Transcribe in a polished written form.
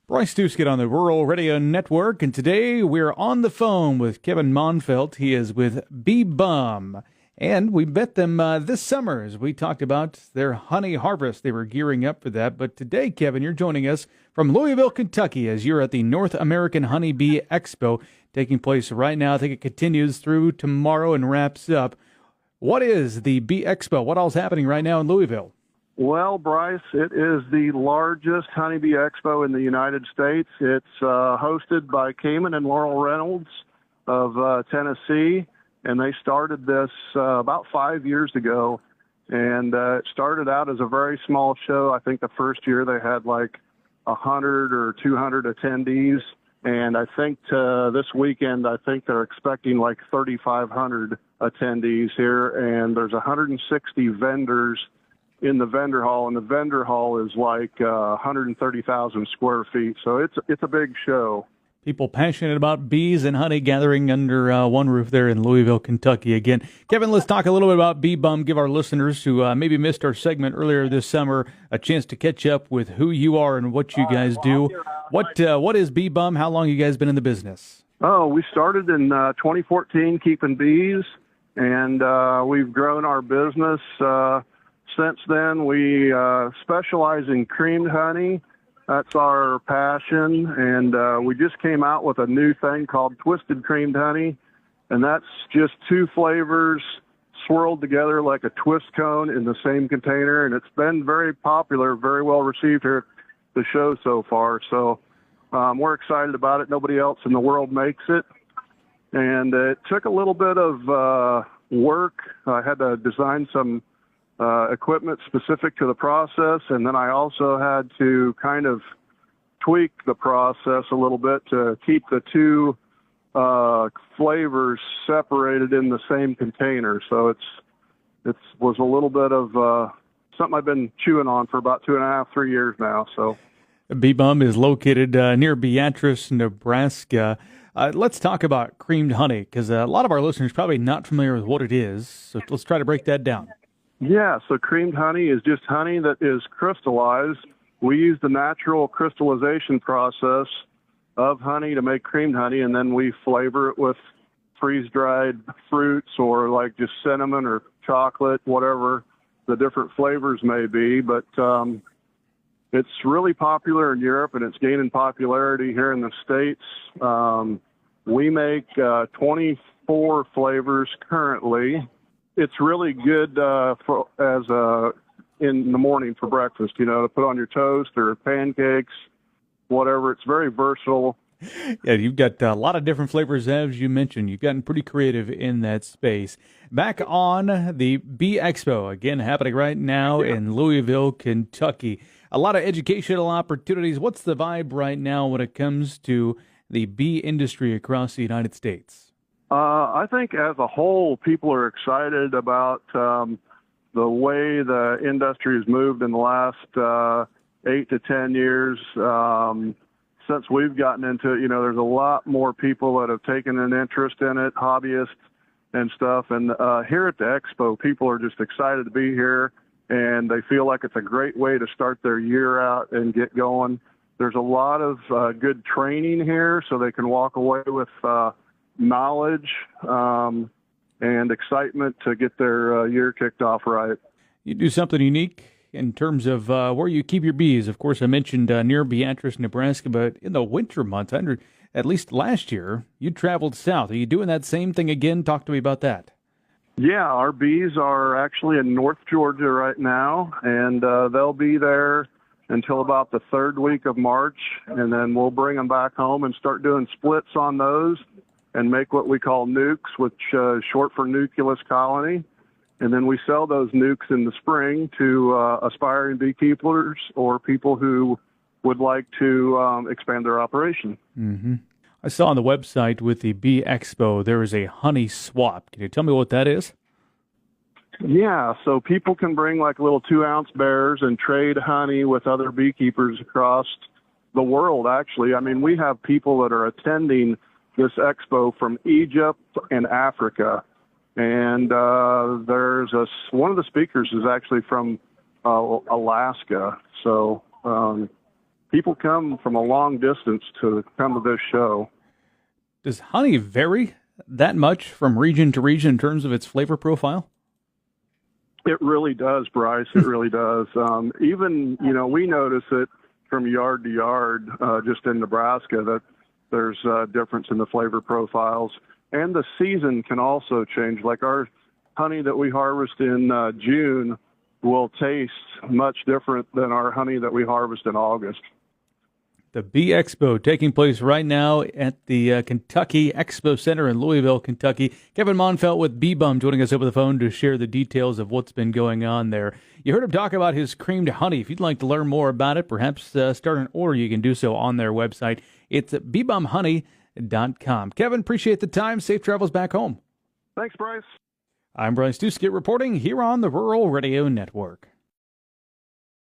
Bryce Duskett on the Rural Radio Network, and today we're on the phone with Kevin Monfelt. He is with Bee Bum, and we met them this summer as we talked about their honey harvest. They were gearing up for that, but today, Kevin, you're joining us from Louisville, Kentucky, as you're at the North American Honeybee Expo taking place right now. I think it continues through tomorrow and wraps up. What is the Bee Expo? What all's happening right now in Louisville? Well, Bryce, it is the largest honeybee expo in the United States. It's hosted by Cayman and Laurel Reynolds of Tennessee, and they started this about 5 years ago. And it started out as a very small show. I think the first year they had like 100 or 200 attendees. And I think this weekend, I think they're expecting like 3,500 attendees here. And there's 160 vendors in the vendor hall, and the vendor hall is like 130,000 square feet. So it's a big show. People passionate about bees and honey gathering under one roof there in Louisville, Kentucky again. Kevin, let's talk a little bit about Bee Bum. Give our listeners who maybe missed our segment earlier this summer a chance to catch up with who you are and what you guys do. What is Bee Bum? How long have you guys been in the business? Oh, we started in 2014 keeping bees, and we've grown our business. Since then, we specialize in creamed honey. That's our passion, and we just came out with a new thing called Twisted Creamed Honey, and that's just two flavors swirled together like a twist cone in the same container, and it's been very popular, very well received here at the show so far. So we're excited about it. Nobody else in the world makes it, and it took a little bit of work. I had to design some equipment specific to the process, and then I also had to kind of tweak the process a little bit to keep the two flavors separated in the same container. So it was a little bit of something I've been chewing on for about 2.5, 3 years now. So Bee Bum is located near Beatrice, Nebraska. Let's talk about creamed honey, because a lot of our listeners are probably not familiar with what it is. So let's try to break that down. Yeah, so creamed honey is just honey that is crystallized. We use the natural crystallization process of honey to make creamed honey, and then we flavor it with freeze-dried fruits or like just cinnamon or chocolate, whatever the different flavors may be. But it's really popular in Europe, and it's gaining popularity here in the States. We make 24 flavors currently. It's really good in the morning for breakfast, to put on your toast or pancakes, whatever. It's very versatile. Yeah, you've got a lot of different flavors, as you mentioned. You've gotten pretty creative in that space. Back on the Bee Expo, again, happening right now in Louisville, Kentucky. A lot of educational opportunities. What's the vibe right now when it comes to the bee industry across the United States? I think as a whole, people are excited about the way the industry has moved in the last 8 to 10 years. Since we've gotten into it, there's a lot more people that have taken an interest in it, hobbyists and stuff. And here at the Expo, people are just excited to be here, and they feel like it's a great way to start their year out and get going. There's a lot of good training here, so they can walk away with knowledge and excitement to get their year kicked off right. You do something unique in terms of where you keep your bees. Of course, I mentioned near Beatrice, Nebraska, but in the winter months, at least last year, you traveled south. Are you doing that same thing again? Talk to me about that. Yeah, our bees are actually in North Georgia right now, and they'll be there until about the third week of March, and then we'll bring them back home and start doing splits on those and make what we call nukes, which is short for nucleus colony. And then we sell those nukes in the spring to aspiring beekeepers or people who would like to expand their operation. Mm-hmm. I saw on the website with the Bee Expo, there is a honey swap. Can you tell me what that is? Yeah, so people can bring like little 2-ounce bears and trade honey with other beekeepers across the world, actually. I mean, we have people that are attending this expo from Egypt and Africa. And one of the speakers is actually from Alaska. So people come from a long distance to come to this show. Does honey vary that much from region to region in terms of its flavor profile? It really does, Bryce. It really does. Even, we notice it from yard to yard, just in Nebraska, that there's a difference in the flavor profiles. And the season can also change. Like our honey that we harvest in June will taste much different than our honey that we harvest in August. The Bee Expo taking place right now at the Kentucky Expo Center in Louisville, Kentucky. Kevin Monfelt with Bee Bum joining us over the phone to share the details of what's been going on there. You heard him talk about his creamed honey. If you'd like to learn more about it, perhaps start an order, you can do so on their website. It's at beebumhoney.com. Kevin, appreciate the time. Safe travels back home. Thanks, Bryce. I'm Bryce Duskett reporting here on the Rural Radio Network.